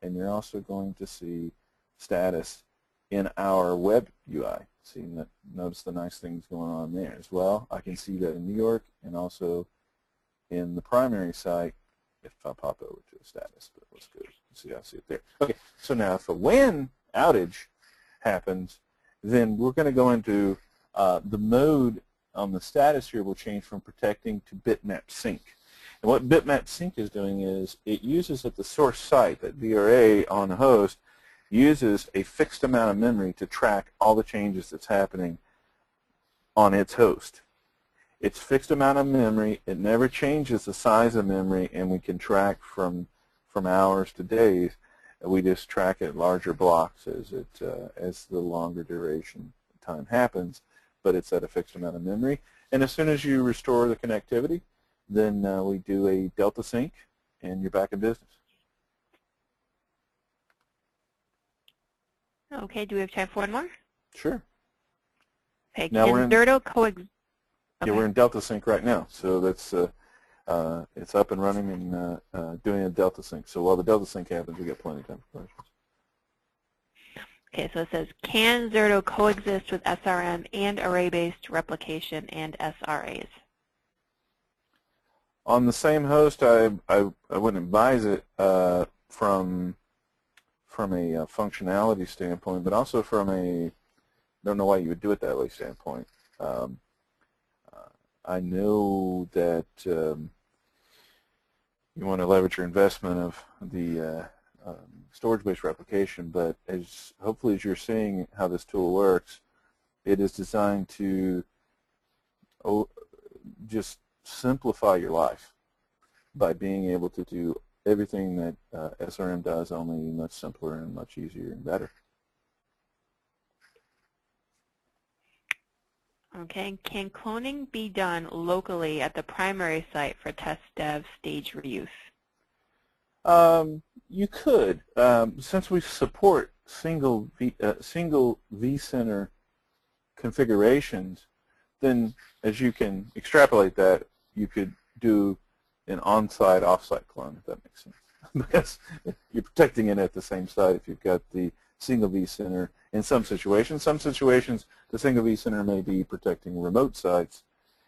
Speaker 2: and you're also going to see status in our web UI. Notice the nice things going on there as well. I can see that in New York and also in the primary site if I pop over to a status. But let's go see. I see it there. Okay, so now if a WAN outage happens, then we're going to go into the mode on the status here will change from protecting to bitmap sync. And what bitmap sync is doing is it uses at the source site, that VRA on the host, uses a fixed amount of memory to track all the changes that's happening on its host. It's fixed amount of memory. It never changes the size of memory, and we can track from hours to days. We just track it larger blocks as the longer duration time happens, but it's at a fixed amount of memory. And as soon as you restore the connectivity, then we do a delta sync, and you're back in business.
Speaker 1: Okay, do we have time for one more?
Speaker 2: Sure.
Speaker 1: Okay,
Speaker 2: now
Speaker 1: can
Speaker 2: we're in,
Speaker 1: Zerto coexist? Okay.
Speaker 2: Yeah, we're in delta sync right now, so that's it's up and running and doing a delta sync. So while the delta sync happens, we got plenty of time for questions.
Speaker 1: Okay, so it says, can Zerto coexist with SRM and array-based replication and SRAs?
Speaker 2: On the same host, I wouldn't advise it from a functionality standpoint, but also from a, don't know why you would do it that way standpoint. I know that you want to leverage your investment of the storage-based replication, but hopefully as you're seeing how this tool works, it is designed to just simplify your life by being able to do everything that SRM does, only much simpler and much easier and better.
Speaker 1: Okay, can cloning be done locally at the primary site for test dev stage reuse?
Speaker 2: You could. Since we support single vCenter configurations, then as you can extrapolate that, you could do an on-site, off-site clone, if that makes sense. Because you're protecting it at the same site if you've got the single vCenter in some situations. Some situations, the single vCenter may be protecting remote sites,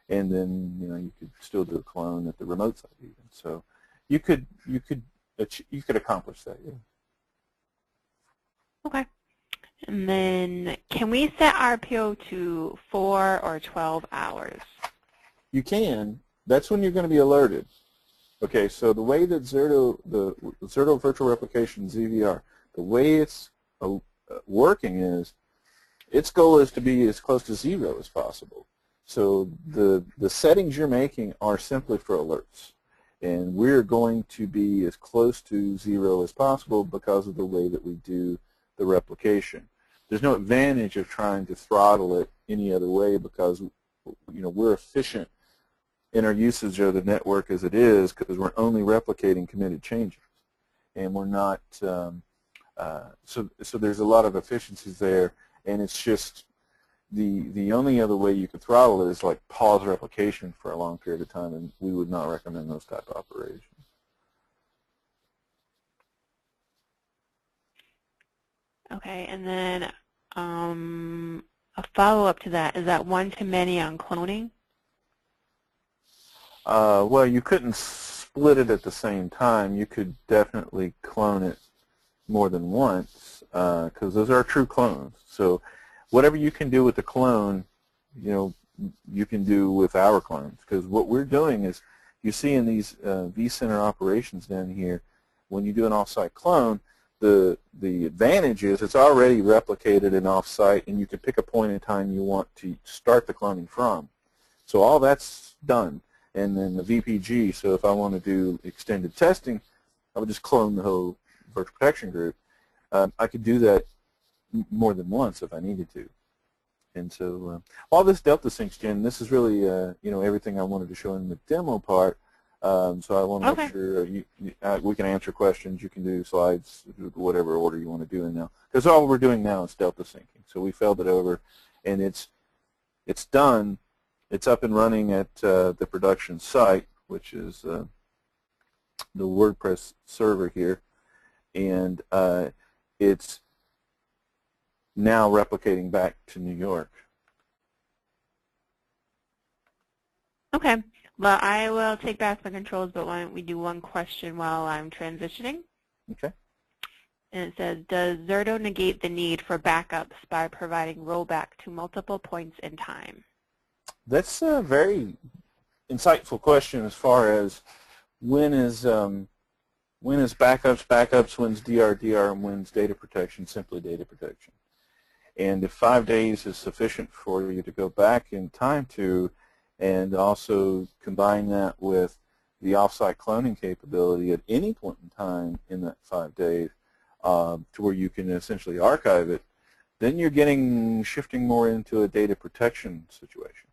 Speaker 2: and then you could still do a clone at the remote site even. So you could accomplish that. Yeah.
Speaker 1: Okay. And then can we set RPO to 4 or 12 hours?
Speaker 2: You can. That's when you're going to be alerted. Okay, so the way that the Zerto Virtual Replication, ZVR, the way it's working is, its goal is to be as close to 0 as possible. So the settings you're making are simply for alerts. And we're going to be as close to 0 as possible because of the way that we do the replication. There's no advantage of trying to throttle it any other way because we're efficient in our usage of the network as it is because we're only replicating committed changes, and we're not. So there's a lot of efficiencies there, and it's just the only other way you could throttle it is like pause replication for a long period of time, and we would not recommend those type of operations.
Speaker 1: Okay, and then a follow-up to that, is that one-to-many on cloning?
Speaker 2: Well, you couldn't split it at the same time. You could definitely clone it more than once because those are true clones. So whatever you can do with the clone, you can do with our clones. Because what we're doing is, you see in these vCenter operations down here, when you do an off-site clone, the advantage is it's already replicated and off-site, and you can pick a point in time you want to start the cloning from. So all that's done. And then the VPG, so if I want to do extended testing, I would just clone the whole virtual protection group. I could do that more than once if I needed to. And so all this Delta Sync, Jen, this is really everything I wanted to show in the demo part. So I want to make sure we can answer questions. You can do slides, whatever order you want to do in now. Because all we're doing now is Delta Syncing. So we failed it over, and it's done. It's up and running at the production site, which is the WordPress server here, and it's now replicating back to New York.
Speaker 1: Okay. Well, I will take back the controls, but why don't we do one question while I'm transitioning?
Speaker 2: Okay.
Speaker 1: And it says, does Zerto negate the need for backups by providing rollback to multiple points in time?
Speaker 2: That's a very insightful question as far as when is backups, when's DR, and when's data protection, simply data protection. And if 5 days is sufficient for you to go back in time to, and also combine that with the offsite cloning capability at any point in time in that 5 days to where you can essentially archive it, then you're shifting more into a data protection situation.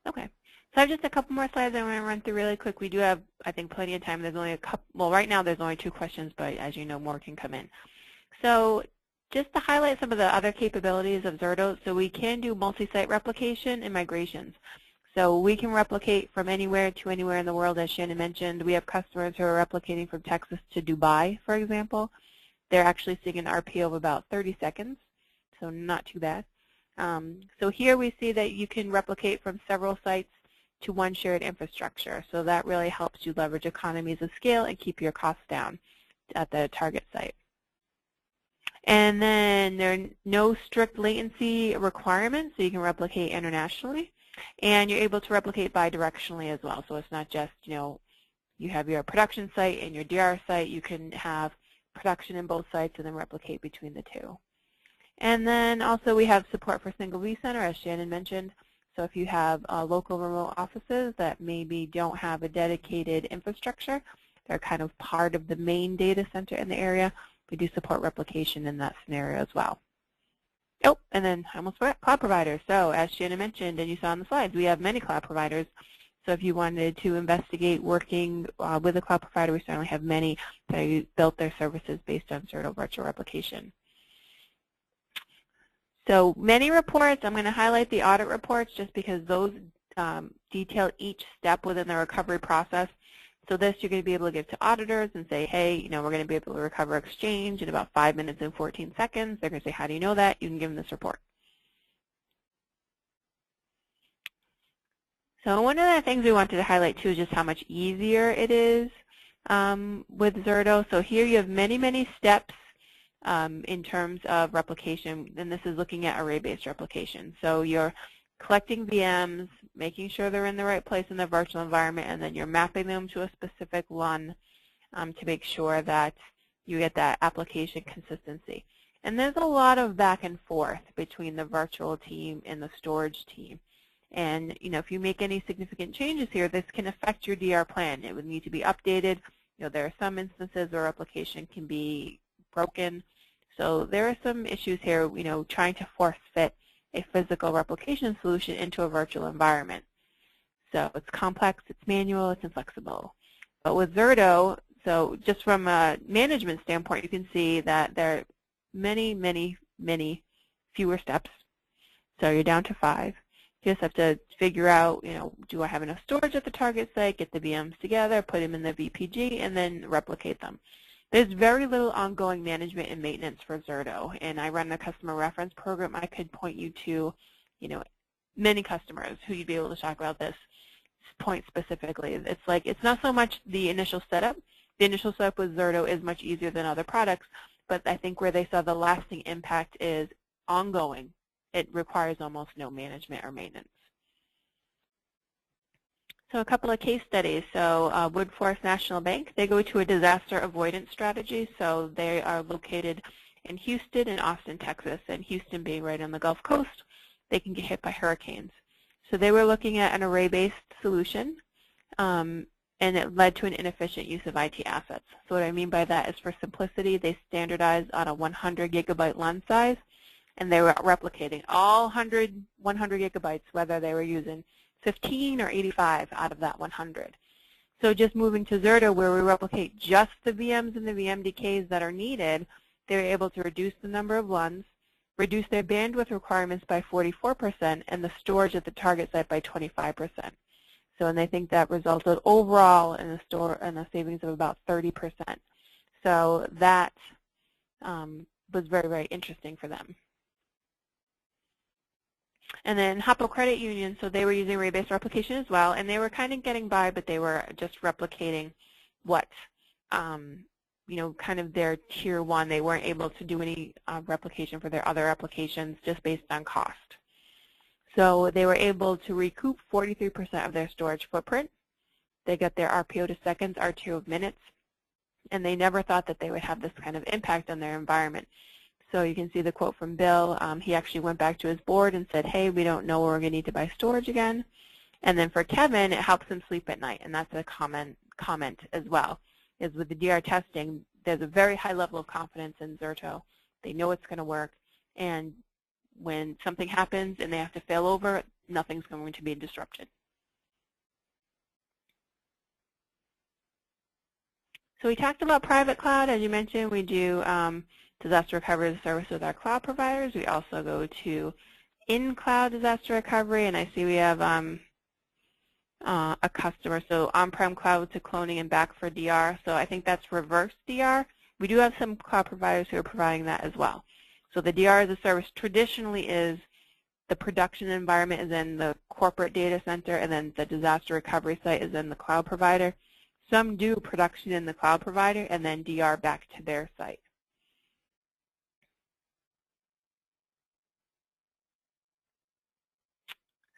Speaker 1: Okay. So I have just a couple more slides I want to run through really quick. We do have, I think, plenty of time. There's only a couple, well, right now there's only 2 questions, but as you know, more can come in. So just to highlight some of the other capabilities of Zerto, so we can do multi-site replication and migrations. So we can replicate from anywhere to anywhere in the world, as Shannon mentioned. We have customers who are replicating from Texas to Dubai, for example. They're actually seeing an RPO of about 30 seconds, so not too bad. So here we see that you can replicate from several sites to one shared infrastructure. So that really helps you leverage economies of scale and keep your costs down at the target site. And then there are no strict latency requirements, so you can replicate internationally. And you're able to replicate bidirectionally as well. So it's not just, you have your production site and your DR site. You can have production in both sites and then replicate between the two. And then also we have support for single vCenter, as Shannon mentioned. So if you have local remote offices that maybe don't have a dedicated infrastructure, they're kind of part of the main data center in the area, we do support replication in that scenario as well. Oh, and then I almost forgot cloud providers. So as Shannon mentioned, and you saw on the slides, we have many cloud providers. So if you wanted to investigate working with a cloud provider, we certainly have many that built their services based on Zerto Virtual Replication. So many reports, I'm going to highlight the audit reports just because those detail each step within the recovery process. So this you're going to be able to give to auditors and say, hey, we're going to be able to recover Exchange in about 5 minutes and 14 seconds. They're going to say, how do you know that? You can give them this report. So one of the things we wanted to highlight too is just how much easier it is with Zerto. So here you have many, many steps in terms of replication, and this is looking at array-based replication. So you're collecting VMs, making sure they're in the right place in the virtual environment, and then you're mapping them to a specific LUN to make sure that you get that application consistency. And there's a lot of back and forth between the virtual team and the storage team. And if you make any significant changes here, this can affect your DR plan. It would need to be updated. There are some instances where replication can be broken. So there are some issues here, trying to force fit a physical replication solution into a virtual environment. So it's complex, it's manual, it's inflexible. But with Zerto, so just from a management standpoint, you can see that there are many, many, many fewer steps. So you're down to 5. You just have to figure out, do I have enough storage at the target site, get the VMs together, put them in the VPG, and then replicate them. There's very little ongoing management and maintenance for Zerto, and I run a customer reference program. I could point you to, many customers who you'd be able to talk about this point specifically. It's not so much the initial setup. The initial setup with Zerto is much easier than other products, but I think where they saw the lasting impact is ongoing. It requires almost no management or maintenance. So a couple of case studies. So Woodforest National Bank, they go to a disaster avoidance strategy. So they are located in Houston and Austin, Texas. And Houston being right on the Gulf Coast, they can get hit by hurricanes. So they were looking at an array-based solution, and it led to an inefficient use of IT assets. So what I mean by that is, for simplicity, they standardized on a 100 gigabyte LUN size, and they were replicating all 100 gigabytes, whether they were using 15 or 85 out of that 100. So just moving to Zerto, where we replicate just the VMs and the VMDKs that are needed, they were able to reduce the number of LUNs, reduce their bandwidth requirements by 44%, and the storage at the target site by 25%. So, and they think that resulted overall in a savings of about 30%. So that was very, very interesting for them. And then Hubble Credit Union, so they were using array-based replication as well, and they were kind of getting by, but they were just replicating what, kind of their tier 1. They weren't able to do any replication for their other applications just based on cost. So they were able to recoup 43% of their storage footprint. They got their RPO to seconds, RTO of minutes, and they never thought that they would have this kind of impact on their environment. So you can see the quote from Bill. He actually went back to his board and said, hey, we don't know where we're going to need to buy storage again. And then for Kevin, it helps him sleep at night, and that's a comment as well, is with the DR testing, there's a very high level of confidence in Zerto. They know it's going to work, and when something happens and they have to fail over, nothing's going to be disrupted. So we talked about private cloud. As you mentioned, we do disaster recovery as a service with our cloud providers. We also go to in-cloud disaster recovery, and I see we have a customer. So on-prem cloud to cloning and back for DR. So I think that's reverse DR. We do have some cloud providers who are providing that as well. So the DR as a service traditionally is the production environment is in the corporate data center, and then the disaster recovery site is in the cloud provider. Some do production in the cloud provider and then DR back to their site.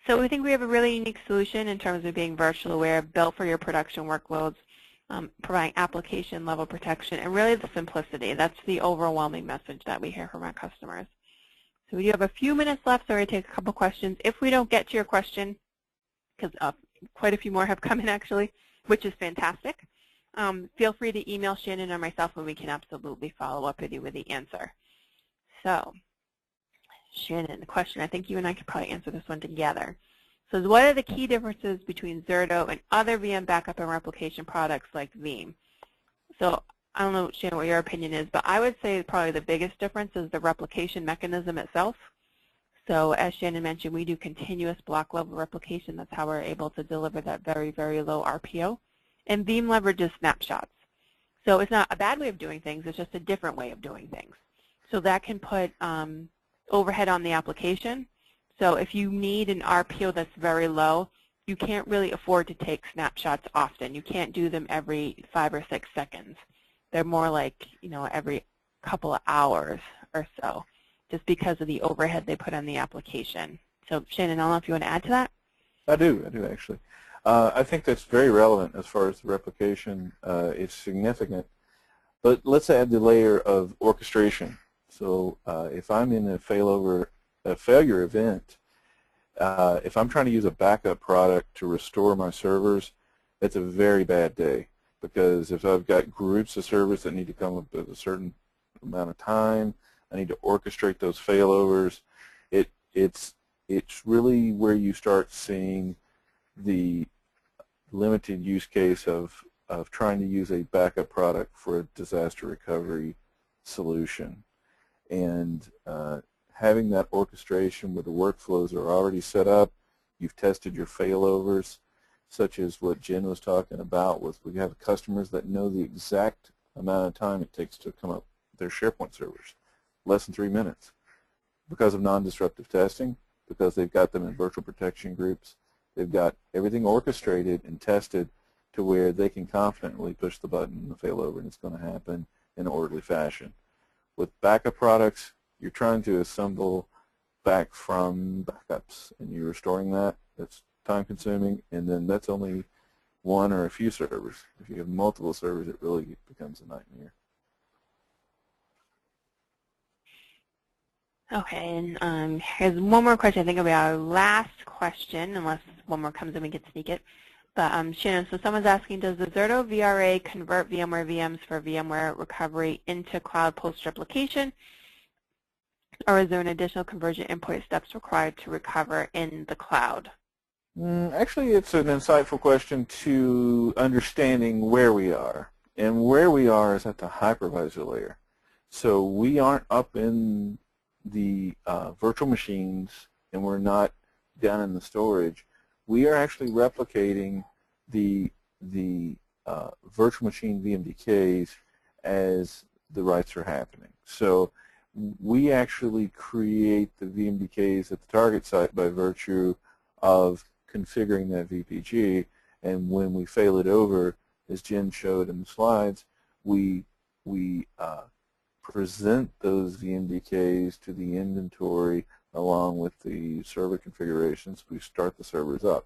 Speaker 1: So we think we have a really unique solution in terms of being virtual aware, built for your production workloads, providing application level protection, and really the simplicity. That's the overwhelming message that we hear from our customers. So we do have a few minutes left, so we're going to take a couple questions. If we don't get to your question, because quite a few more have come in actually, which is fantastic, feel free to email Shannon or myself, and we can absolutely follow up with you with the answer. So Shannon, the question, I think you and I could probably answer this one together. So what are the key differences between Zerto and other VM backup and replication products like Veeam? So I don't know, Shannon, what your opinion is, but I would say probably the biggest difference is the replication mechanism itself. So as Shannon mentioned, we do continuous block level replication. That's how we're able to deliver that very, very low RPO. And Veeam leverages snapshots. So it's not a bad way of doing things, it's just a different way of doing things. So that can put overhead on the application. So if you need an RPO that's very low, you can't really afford to take snapshots often. You can't do them every 5 or 6 seconds. They're more like, every couple of hours or so, just because of the overhead they put on the application. So Shannon, I don't know if you want to add to that?
Speaker 2: I do actually. I think that's very relevant as far as the replication. It's significant. But let's add the layer of orchestration. So if I'm in a failure event, if I'm trying to use a backup product to restore my servers, it's a very bad day. Because if I've got groups of servers that need to come up at a certain amount of time, I need to orchestrate those failovers. It's really where you start seeing the limited use case of trying to use a backup product for a disaster recovery solution. And having that orchestration where the workflows are already set up, you've tested your failovers, such as what Jen was talking about, with we have customers that know the exact amount of time it takes to come up their SharePoint servers, less than 3 minutes, because of non-disruptive testing, because they've got them in virtual protection groups. They've got everything orchestrated and tested to where they can confidently push the button and the failover, and it's going to happen in an orderly fashion. With backup products, you're trying to assemble back from backups, and you're restoring that. That's time-consuming, and then that's only one or a few servers. If you have multiple servers, it really becomes a nightmare.
Speaker 1: Okay, and here's one more question. I think it'll be our last question, unless one more comes in, we can sneak it. But Shannon, so someone's asking, does the Zerto VRA convert VMware VMs for VMware recovery into cloud post-replication, or is there an additional conversion endpoint steps required to recover in the cloud?
Speaker 2: Actually, it's an insightful question to understanding where we are. And where we are is at the hypervisor layer. So we aren't up in the virtual machines, and we're not down in the storage. We are actually replicating the virtual machine VMDKs as the writes are happening. So we actually create the VMDKs at the target site by virtue of configuring that VPG, and when we fail it over, as Jen showed in the slides, we present those VMDKs to the inventory along with the server configurations. We start the servers up.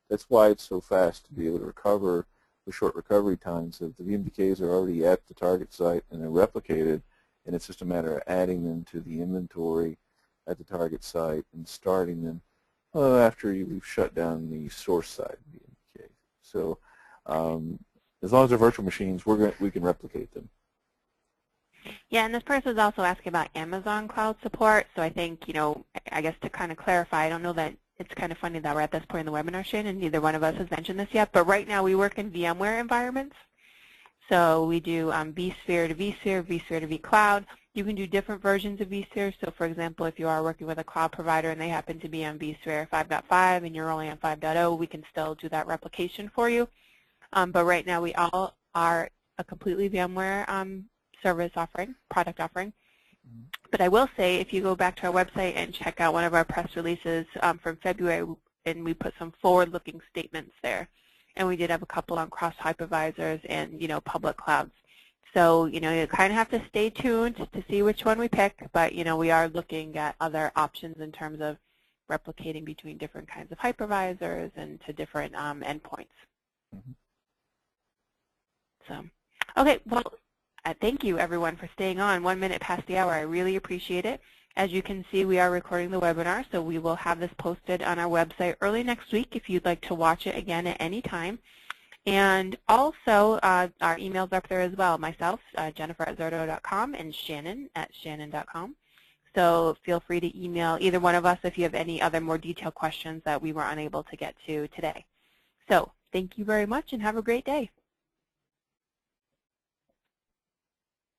Speaker 2: That's why it's so fast to be able to recover the short recovery times. That the VMDKs are already at the target site and they're replicated, and it's just a matter of adding them to the inventory at the target site and starting them after we've shut down the source side VMDK. So as long as they're virtual machines, we can replicate them.
Speaker 1: Yeah, and this person was also asking about Amazon cloud support. So I think, I guess to kind of clarify, I don't know that it's kind of funny that we're at this point in the webinar, Shannon, neither one of us has mentioned this yet, but right now we work in VMware environments. So we do vSphere to vSphere, vSphere to vCloud. You can do different versions of vSphere. So for example, if you are working with a cloud provider and they happen to be on vSphere 5.5 and you're only on 5.0, we can still do that replication for you. But right now we all are a completely VMware service offering, product offering. But I will say, if you go back to our website and check out one of our press releases from February, and we put some forward-looking statements there. And we did have a couple on cross-hypervisors and, public clouds. So, you kind of have to stay tuned to see which one we pick. But, we are looking at other options in terms of replicating between different kinds of hypervisors and to different endpoints. So, okay, well, thank you, everyone, for staying on 1 minute past the hour. I really appreciate it. As you can see, we are recording the webinar, so we will have this posted on our website early next week if you'd like to watch it again at any time. And also, our emails are up there as well. Myself, Jennifer at Zerto.com, and Shannon at Shannon.com. So feel free to email either one of us if you have any other more detailed questions that we were unable to get to today. So thank you very much and have a great day.